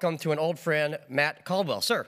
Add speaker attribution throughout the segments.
Speaker 1: welcome to an old friend, Matt Caldwell. Sir.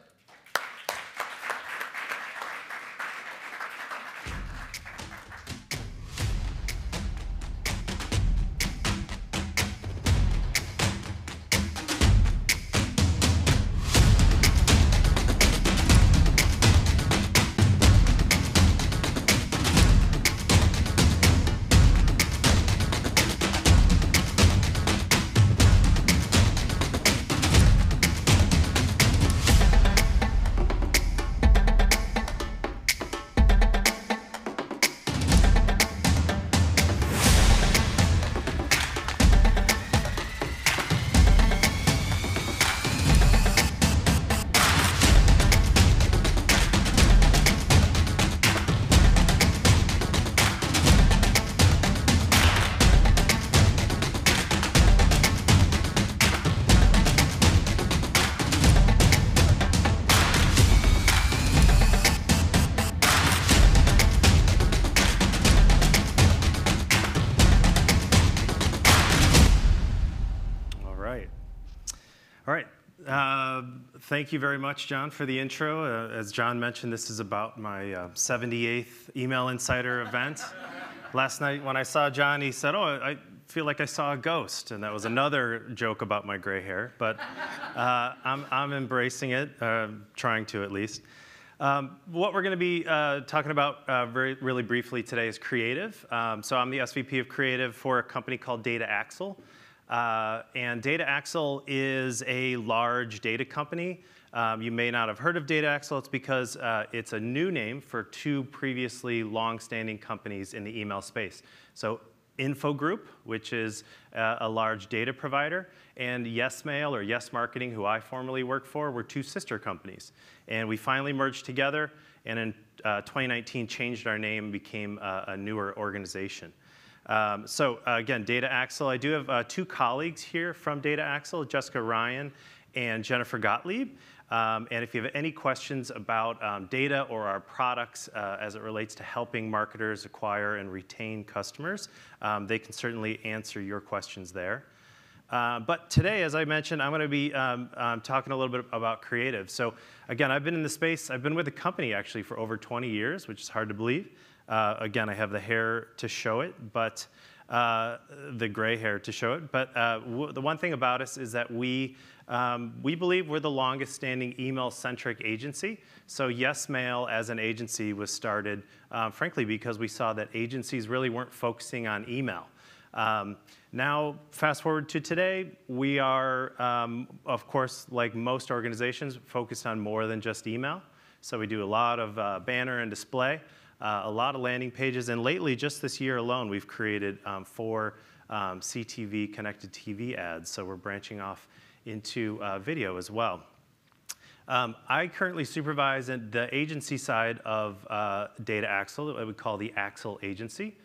Speaker 2: All right. Thank you very much, John, for the intro. As John mentioned, this is about my 78th Email Insider event. Last night when I saw John, he said, "Oh, I feel like I saw a ghost," and that was another joke about my gray hair. But I'm embracing it, trying to at least. What we're going to be talking about really briefly today is creative. So I'm the SVP of Creative for a company called DataAxle. And DataAxle is a large data company. You may not have heard of DataAxle. It's because it's a new name for two previously long-standing companies in the email space. So Info Group, which is a large data provider, and YesMail or Yes Marketing, who I formerly worked for, were two sister companies. And we finally merged together, and in 2019 changed our name and became a newer organization. Again, DataAxle, I do have two colleagues here from DataAxle, Jessica Ryan and Jennifer Gottlieb. And if you have any questions about data or our products as it relates to helping marketers acquire and retain customers, they can certainly answer your questions there. But today, as I mentioned, I'm going to be talking a little bit about creative. So again, I've been in the space, I've been with the company actually for over 20 years, which is hard to believe. Again, I have the hair to show it, but the gray hair to show it. But the one thing about us is that we believe we're the longest standing email-centric agency. So YesMail as an agency was started, frankly, because we saw that agencies really weren't focusing on email. Now, fast forward to today, we are, of course, like most organizations, focused on more than just email. So we do a lot of banner and display. A lot of landing pages, and lately, just this year alone, we've created 4 CTV connected TV ads, so we're branching off into video as well. I currently supervise the agency side of DataAxle, what we call the Axle Agency,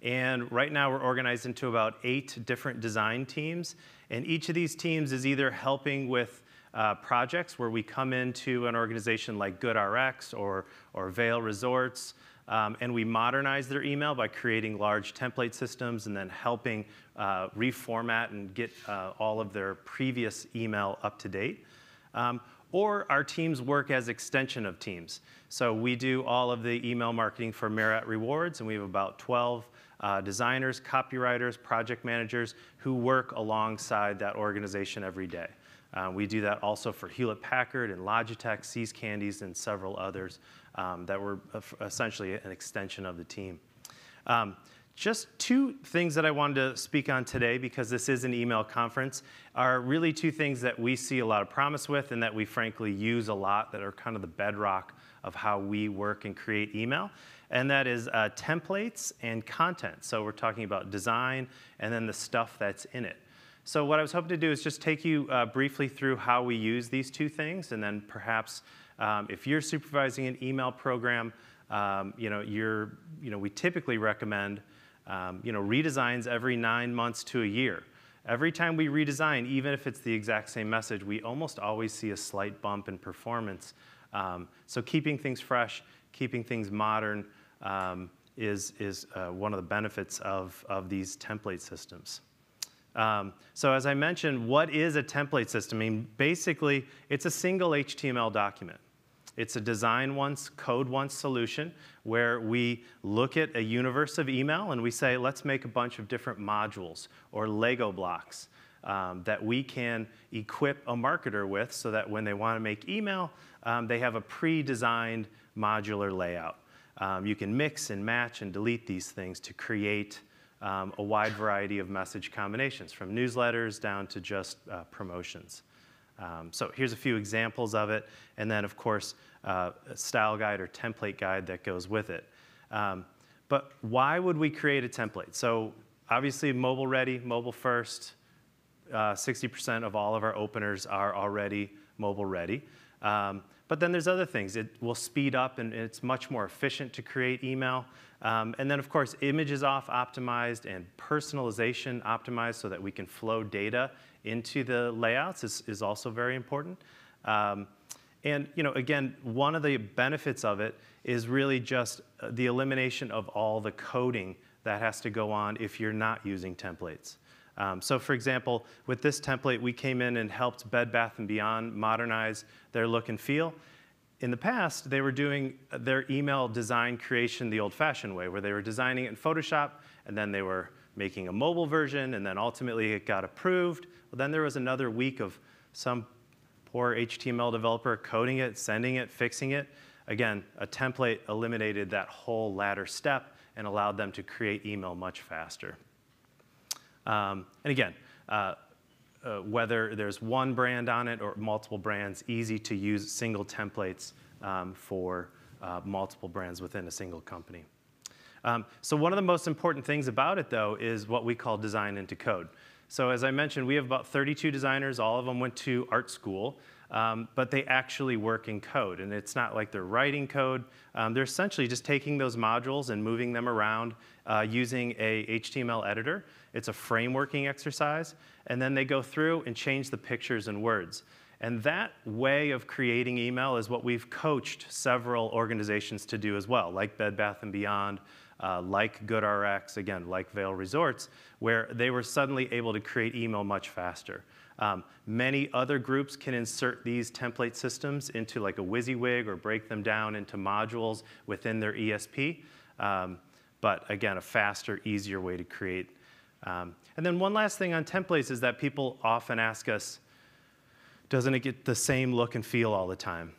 Speaker 2: and right now we're organized into about 8 different design teams, and each of these teams is either helping with projects where we come into an organization like GoodRx or Vail Resorts, and we modernize their email by creating large template systems and then helping reformat and get all of their previous email up to date. Or our teams work as extension of teams. So we do all of the email marketing for Marriott Rewards, and we have about 12 designers, copywriters, project managers who work alongside that organization every day. We do that also for Hewlett-Packard and Logitech, See's Candies, and several others that were essentially an extension of the team. Just 2 things that I wanted to speak on today, because this is an email conference, are really 2 things that we see a lot of promise with and that we frankly use a lot, that are kind of the bedrock of how we work and create email. And that is templates and content. So we're talking about design and then the stuff that's in it. So what I was hoping to do is just take you briefly through how we use these 2 things, and then perhaps if you're supervising an email program, we typically recommend redesigns every 9 months to a year. Every time we redesign, even if it's the exact same message, we almost always see a slight bump in performance. So keeping things fresh, keeping things modern is one of the benefits of these template systems. So as I mentioned, what is a template system? I mean, basically, it's a single HTML document. It's a design once, code once solution where we look at a universe of email and we say, let's make a bunch of different modules or Lego blocks that we can equip a marketer with so that when they want to make email, they have a pre-designed modular layout. You can mix and match and delete these things to create a wide variety of message combinations, from newsletters down to just promotions. So here's a few examples of it, and then, of course, a style guide or template guide that goes with it. But why would we create a template? So obviously, mobile ready, mobile first. 60% of all of our openers are already mobile ready. But then there's other things. It will speed up, and it's much more efficient to create email. And then, of course, images off optimized and personalization optimized so that we can flow data into the layouts is also very important. And again, one of the benefits of it is really just the elimination of all the coding that has to go on if you're not using templates. So for example, with this template, we came in and helped Bed Bath & Beyond modernize their look and feel. In the past, they were doing their email design creation the old-fashioned way, where they were designing it in Photoshop, and then they were making a mobile version, and then ultimately it got approved. Well, then there was another week of some poor HTML developer coding it, sending it, fixing it. Again, a template eliminated that whole latter step and allowed them to create email much faster. And again, whether there's one brand on it or multiple brands, easy to use single templates for multiple brands within a single company. So one of the most important things about it, though, is what we call design into code. So as I mentioned, we have about 32 designers. All of them went to art school, but they actually work in code. And it's not like they're writing code. They're essentially just taking those modules and moving them around using a HTML editor. It's a frameworking exercise. And then they go through and change the pictures and words. And that way of creating email is what we've coached several organizations to do as well, like Bed Bath & Beyond, like GoodRx, again, like Vail Resorts, where they were suddenly able to create email much faster. Many other groups can insert these template systems into like a WYSIWYG or break them down into modules within their ESP. But again, a faster, easier way to create. And then one last thing on templates is that people often ask us, doesn't it get the same look and feel all the time?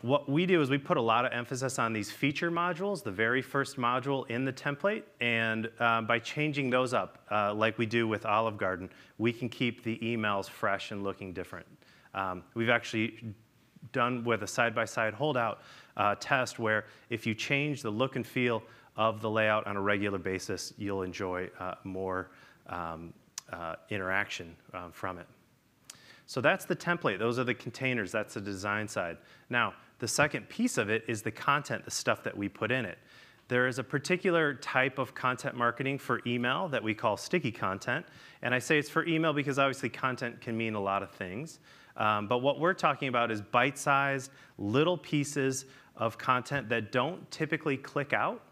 Speaker 2: What we do is we put a lot of emphasis on these feature modules, the very first module in the template, and by changing those up, like we do with Olive Garden, we can keep the emails fresh and looking different. We've actually done with a side-by-side holdout test where if you change the look and feel of the layout on a regular basis, you'll enjoy more interaction from it. So that's the template. Those are the containers. That's the design side. Now, the second piece of it is the content, the stuff that we put in it. There is a particular type of content marketing for email that we call sticky content. And I say it's for email because obviously content can mean a lot of things. But what we're talking about is bite-sized little pieces of content that don't typically click out.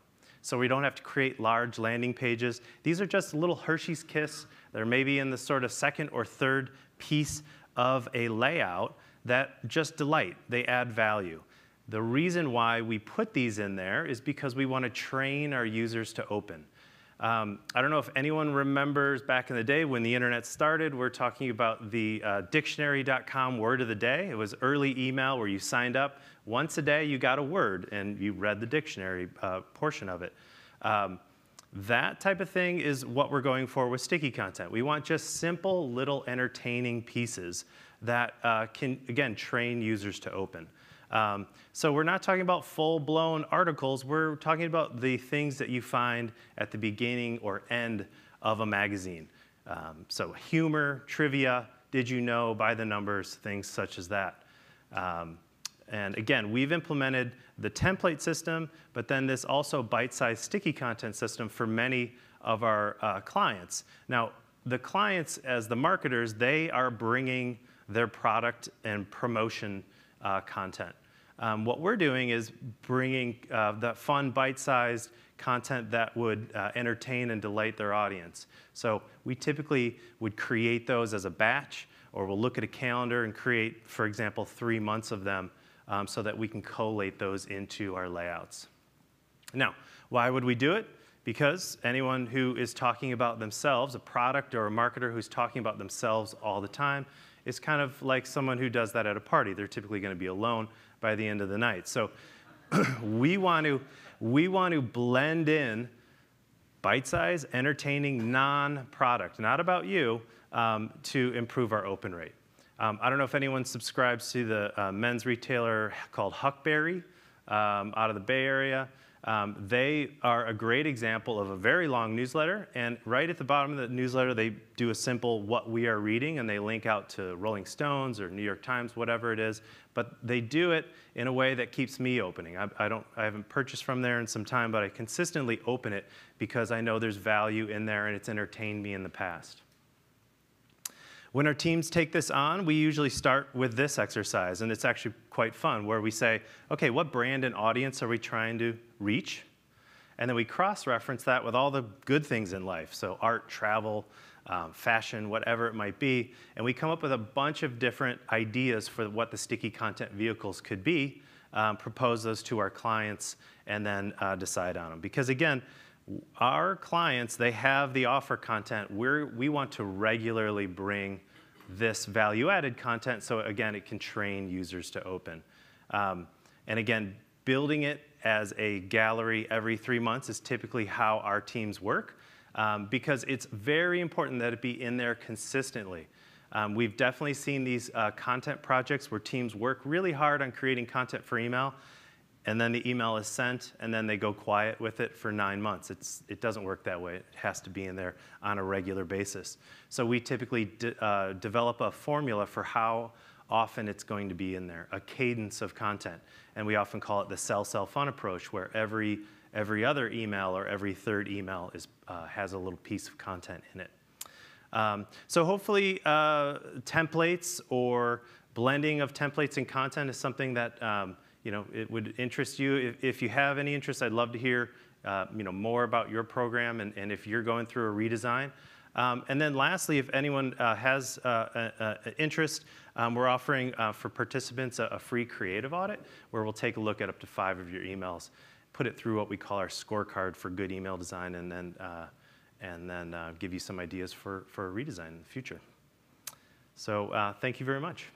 Speaker 2: So we don't have to create large landing pages. These are just little Hershey's Kiss. They're maybe in the sort of second or third piece of a layout that just delight. They add value. The reason why we put these in there is because we want to train our users to open. I don't know if anyone remembers back in the day when the internet started, we're talking about the dictionary.com word of the day. It was early email where you signed up. Once a day, you got a word, and you read the dictionary portion of it. That type of thing is what we're going for with sticky content. We want just simple, little entertaining pieces that can, again, train users to open. So we're not talking about full-blown articles. We're talking about the things that you find at the beginning or end of a magazine. So humor, trivia, did you know, by the numbers, things such as that. And again, we've implemented the template system, but then this also bite-sized sticky content system for many of our clients. Now, the clients, as the marketers, they are bringing their product and promotion content. What we're doing is bringing the fun, bite-sized content that would entertain and delight their audience. So we typically would create those as a batch, or we'll look at a calendar and create, for example, 3 months of them so that we can collate those into our layouts. Now, why would we do it? Because anyone who is talking about themselves, a product or a marketer who's talking about themselves all the time, is kind of like someone who does that at a party. They're typically going to be alone by the end of the night. So we want to blend in bite-sized, entertaining, non-product, not about you, to improve our open rate. I don't know if anyone subscribes to the men's retailer called Huckberry out of the Bay Area. They are a great example of a very long newsletter, and right at the bottom of the newsletter, they do a simple what we are reading, and they link out to Rolling Stones or New York Times, whatever it is, but they do it in a way that keeps me opening. I haven't purchased from there in some time, but I consistently open it because I know there's value in there and it's entertained me in the past. When our teams take this on, we usually start with this exercise, and it's actually quite fun, where we say, okay, what brand and audience are we trying to reach? And then we cross-reference that with all the good things in life, so art, travel, fashion, whatever it might be, and we come up with a bunch of different ideas for what the sticky content vehicles could be, propose those to our clients, and then decide on them. Because again, our clients, they have the offer content. We want to regularly bring this value-added content so, again, it can train users to open. And again, building it as a gallery every 3 months is typically how our teams work because it's very important that it be in there consistently. We've definitely seen these content projects where teams work really hard on creating content for email, and then the email is sent, and then they go quiet with it for 9 months. It doesn't work that way. It has to be in there on a regular basis. So we typically develop a formula for how often it's going to be in there, a cadence of content. And we often call it the sell, sell, fun approach, where every other email or every third email has a little piece of content in it. So hopefully templates or blending of templates and content is something that it would interest you. If you have any interest, I'd love to hear more about your program and if you're going through a redesign. And then lastly, if anyone has interest, we're offering for participants a free creative audit where we'll take a look at up to 5 of your emails, put it through what we call our scorecard for good email design, and then give you some ideas for a redesign in the future. So thank you very much.